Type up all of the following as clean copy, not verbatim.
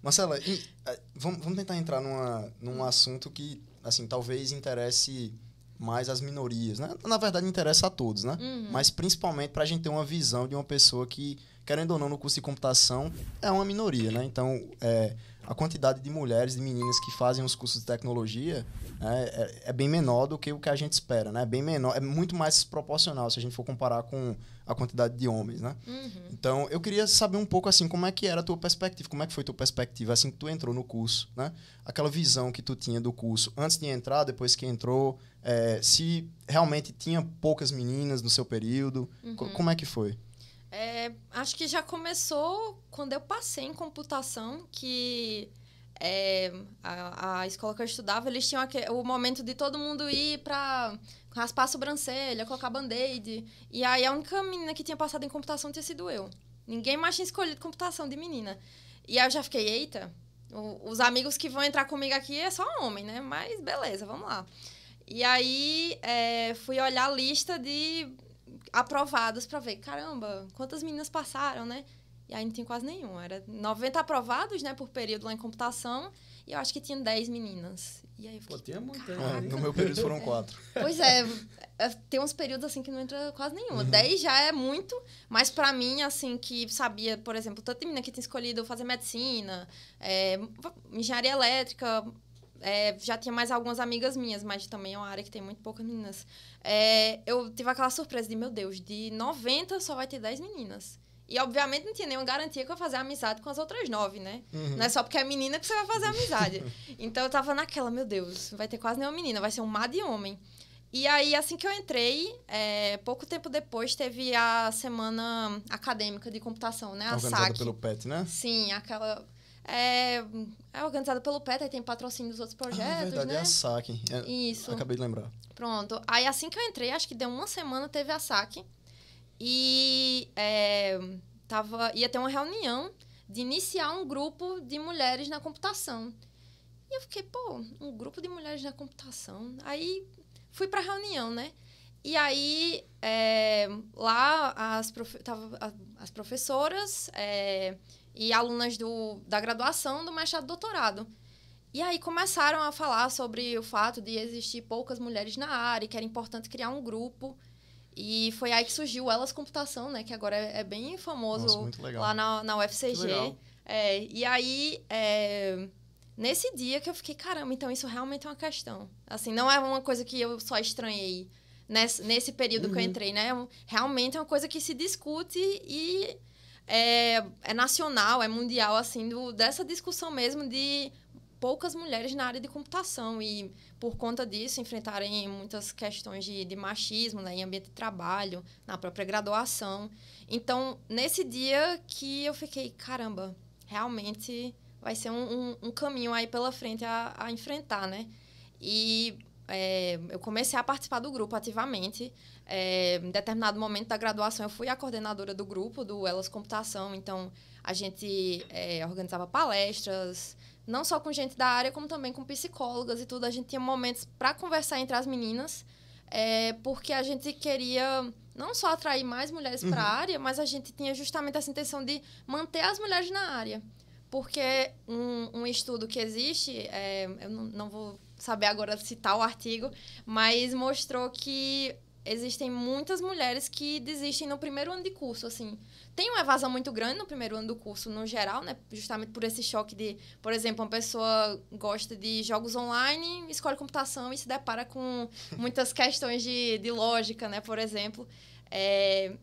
Marcela, vamos tentar entrar num assunto que, assim, talvez interesse mais as minorias, né? Na verdade, interessa a todos, né? Mas principalmente para a gente ter uma visão de uma pessoa que, querendo ou não, no curso de computação, é uma minoria, né? Então, a quantidade de mulheres, de meninas que fazem os cursos de tecnologia é bem menor do que o que a gente espera, né? É bem menor, é muito mais proporcional se a gente for comparar com a quantidade de homens, né? Então, eu queria saber um pouco, assim, como é que era a tua perspectiva, como é que foi a tua perspectiva, assim, que tu entrou no curso, né? Aquela visão que tu tinha do curso antes de entrar, depois que entrou, se realmente tinha poucas meninas no seu período, como é que foi? Acho que já começou quando eu passei em computação, que a escola que eu estudava, eles tinham o momento de todo mundo ir para raspar a sobrancelha, colocar band-aid. E aí a única menina que tinha passado em computação tinha sido eu. Ninguém mais tinha escolhido computação de menina. E aí eu já fiquei, eita, os amigos que vão entrar comigo aqui é só homem, né? Mas beleza, vamos lá. E aí fui olhar a lista de aprovados para ver, caramba, quantas meninas passaram, né? E aí não tinha quase nenhum. Era 90 aprovados, né, por período lá em computação, e eu acho que tinha 10 meninas. E aí eu fiquei, tinha muita. No meu período foram 4. Pois tem uns períodos assim que não entra quase nenhuma. 10 já é muito, mas pra mim, assim, que sabia, por exemplo, tanta menina que tinha escolhido fazer medicina, engenharia elétrica, já tinha mais algumas amigas minhas, mas também é uma área que tem muito poucas meninas. Eu tive aquela surpresa de, meu Deus, de 90 só vai ter 10 meninas. E, obviamente, não tinha nenhuma garantia que eu ia fazer amizade com as outras 9, né? Não é só porque é menina que você vai fazer amizade. Então, eu tava naquela, meu Deus, não vai ter quase nenhuma menina, vai ser um mar de homem. E aí, assim que eu entrei, pouco tempo depois, teve a semana acadêmica de computação, né? A Organizada SAC. pelo PET, né? Sim, aquela... É organizada pelo PET, aí tem patrocínio dos outros projetos, verdade, né? é a SAC. Isso. Acabei de lembrar. Pronto. Aí, assim que eu entrei, acho que deu uma semana, teve a SAC. E ia ter uma reunião de iniciar um grupo de mulheres na computação. E eu fiquei, um grupo de mulheres na computação? Aí, fui pra reunião, né? E aí, lá, as professoras e alunas da graduação, do mestrado e doutorado. E aí, começaram a falar sobre o fato de existir poucas mulheres na área, que era importante criar um grupo. E foi aí que surgiu o Elas Computação, né? Que agora é bem famoso. Nossa, muito legal. Lá na UFCG. Que legal. E aí, nesse dia que eu fiquei, caramba, então isso realmente é uma questão. Assim, não é uma coisa que eu só estranhei nesse período que eu entrei, né? Realmente é uma coisa que se discute e é nacional, é mundial, assim, dessa discussão mesmo de poucas mulheres na área de computação e, por conta disso, enfrentarem muitas questões de machismo, né, em ambiente de trabalho, na própria graduação. Então, nesse dia que eu fiquei, caramba, realmente vai ser um caminho aí pela frente a enfrentar, né? E eu comecei a participar do grupo ativamente. Em determinado momento da graduação, eu fui a coordenadora do grupo, do Elas Computação. Então, a gente organizava palestras, não só com gente da área, como também com psicólogas e tudo. A gente tinha momentos para conversar entre as meninas, porque a gente queria não só atrair mais mulheres para a área, mas a gente tinha justamente essa intenção de manter as mulheres na área. Porque um estudo que existe, eu não vou saber agora citar o artigo, mas mostrou que existem muitas mulheres que desistem no primeiro ano de curso, assim. Tem uma evasão muito grande no primeiro ano do curso, no geral, né? Justamente por esse choque de, por exemplo, uma pessoa gosta de jogos online, escolhe computação e se depara com muitas questões de lógica, né? Por exemplo.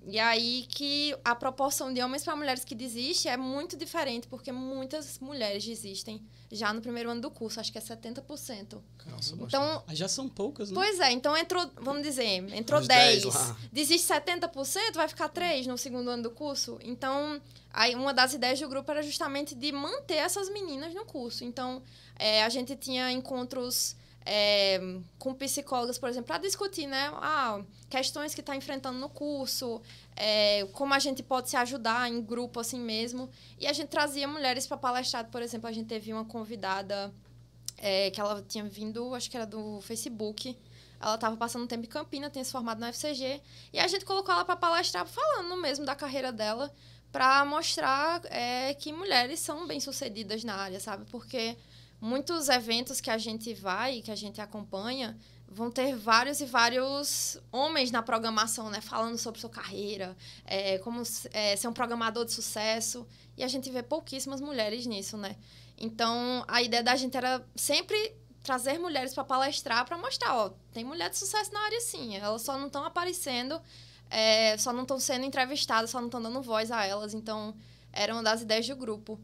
E aí que a proporção de homens para mulheres que desistem é muito diferente, porque muitas mulheres desistem já no primeiro ano do curso, acho que é 70%. Nossa, então, já são poucas, né? Pois entrou, vamos dizer, entrou 10, desiste 70%, vai ficar 3 no segundo ano do curso. Então, aí uma das ideias do grupo era justamente de manter essas meninas no curso. Então, a gente tinha encontros com psicólogas, por exemplo, para discutir, né? Questões que está enfrentando no curso, como a gente pode se ajudar em grupo assim mesmo. E a gente trazia mulheres para palestrar. Por exemplo, a gente teve uma convidada que ela tinha vindo, acho que era do Facebook. Ela estava passando um tempo em Campinas, tinha se formado na UFCG. E a gente colocou ela para palestrar, falando mesmo da carreira dela, para mostrar que mulheres são bem-sucedidas na área, sabe? Porque muitos eventos que a gente vai, que a gente acompanha, vão ter vários e vários homens na programação, né? Falando sobre sua carreira, como ser um programador de sucesso. E a gente vê pouquíssimas mulheres nisso, né? Então, a ideia da gente era sempre trazer mulheres para palestrar, para mostrar, ó, tem mulher de sucesso na área sim, elas só não estão aparecendo, só não estão sendo entrevistadas, só não estão dando voz a elas. Então, era uma das ideias do grupo.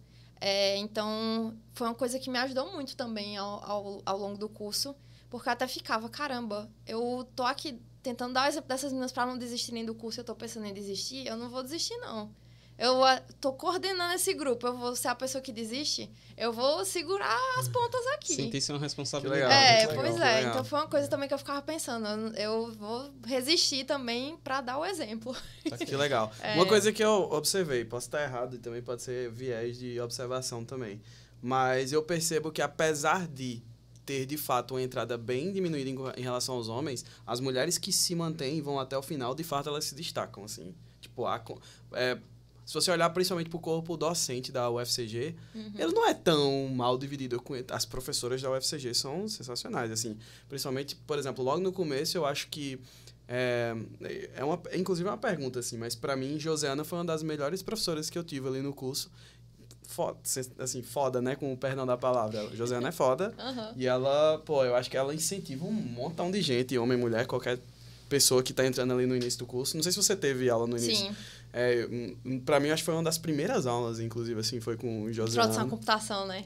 Então, foi uma coisa que me ajudou muito também ao longo do curso, porque eu até ficava, caramba, eu tô aqui tentando dar o exemplo dessas meninas para não desistirem do curso, eu tô pensando em desistir, eu não vou desistir, não. Eu tô coordenando esse grupo, eu vou ser a pessoa que desiste, eu vou segurar as pontas aqui. Sentir-se uma responsabilidade. Pois é. Então foi uma coisa também que eu ficava pensando, eu vou resistir também para dar o exemplo. Que legal. Uma coisa que eu observei, posso estar errado e também pode ser viés de observação também, mas eu percebo que apesar de ter, de fato, uma entrada bem diminuída em relação aos homens, as mulheres que se mantêm e vão até o final, de fato, elas se destacam, assim. Tipo, se você olhar principalmente para o corpo docente da UFCG, ele não é tão mal dividido. As professoras da UFCG são sensacionais, assim. Principalmente, por exemplo, logo no começo, eu acho que inclusive é uma pergunta, assim, mas para mim, Joseana foi uma das melhores professoras que eu tive ali no curso. Foda, né? Com o perdão da palavra. Joseana é foda. E ela, eu acho que ela incentiva um montão de gente, homem, mulher, qualquer pessoa que tá entrando ali no início do curso. Não sei se você teve aula no início. Sim. Pra mim, acho que foi uma das primeiras aulas, inclusive, assim, foi com o Joseana. Introdução à computação, né?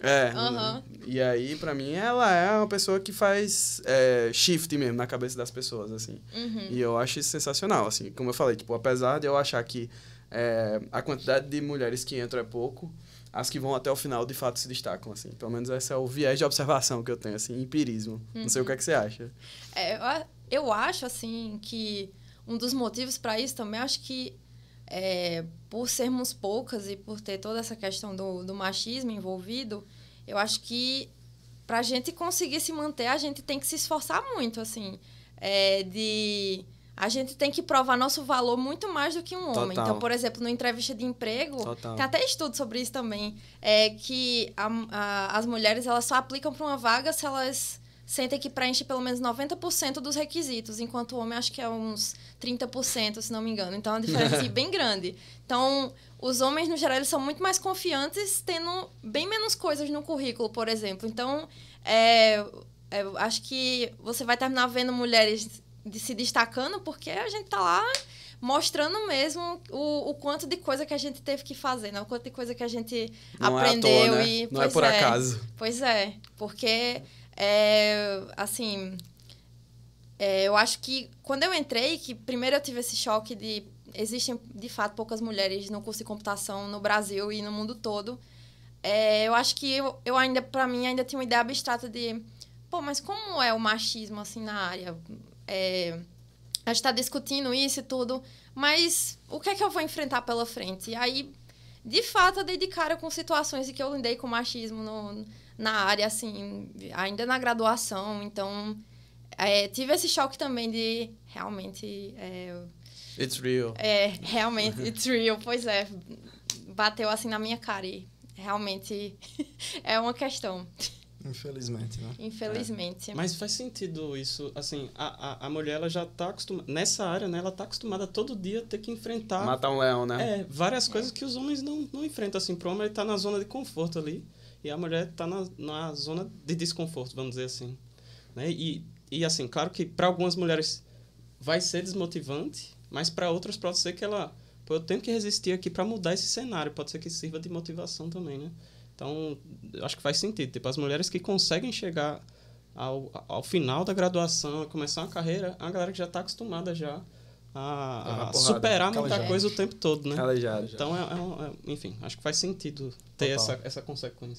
E aí, pra mim, ela é uma pessoa que faz shift mesmo na cabeça das pessoas, assim. E eu acho isso sensacional, assim. Como eu falei, tipo, apesar de eu achar que a quantidade de mulheres que entram é pouco, as que vão até o final, de fato, se destacam, assim. Pelo menos esse é o viés de observação que eu tenho, assim, empirismo. Não sei o que é que você acha. Eu acho, assim, que um dos motivos para isso também, acho que por sermos poucas e por ter toda essa questão do machismo envolvido, eu acho que para a gente conseguir se manter, a gente tem que se esforçar muito, assim. A gente tem que provar nosso valor muito mais do que um homem. Total. Então, por exemplo, no entrevista de emprego, Total. tem até estudo sobre isso também, que as mulheres elas só aplicam para uma vaga se elas sentem que preenche pelo menos 90% dos requisitos, enquanto o homem acho que é uns 30%, se não me engano. Então, é uma diferença bem grande. Então, os homens, no geral, eles são muito mais confiantes, tendo bem menos coisas no currículo, por exemplo. Então, acho que você vai terminar vendo mulheres se destacando porque a gente tá lá mostrando mesmo o quanto de coisa que a gente teve que fazer, né? O quanto de coisa que a gente aprendeu. É à toa, né? Não é por acaso. Pois é, porque... assim, eu acho que quando eu entrei, que primeiro eu tive esse choque de existem de fato poucas mulheres no curso de computação no Brasil e no mundo todo, eu acho que eu ainda, pra mim, ainda tinha uma ideia abstrata de, mas como é o machismo assim na área? A gente tá discutindo isso e tudo, mas o que é que eu vou enfrentar pela frente? E aí, de fato, eu dei de cara com situações em que eu lidei com machismo na área, assim, ainda na graduação. Então, tive esse choque também de realmente... It's real. Realmente, it's real. Pois é, bateu assim na minha cara e realmente é uma questão. Infelizmente, né? Infelizmente. Mas faz sentido isso, assim, a mulher, ela já tá acostumada, nessa área, né, ela tá acostumada todo dia a ter que enfrentar... Matar um leão, né? Várias coisas que os homens não enfrentam, assim, pro homem ele tá na zona de conforto ali, e a mulher tá na zona de desconforto, vamos dizer assim, né? E assim, claro que para algumas mulheres vai ser desmotivante, mas para outras pode ser que ela... eu tenho que resistir aqui para mudar esse cenário, pode ser que sirva de motivação também, né? Então, eu acho que faz sentido. Tipo, as mulheres que conseguem chegar ao final da graduação e começar uma carreira, a galera que já está acostumada já a superar muita coisa o tempo todo, né? Calejado. Então, enfim, acho que faz sentido ter essa consequência.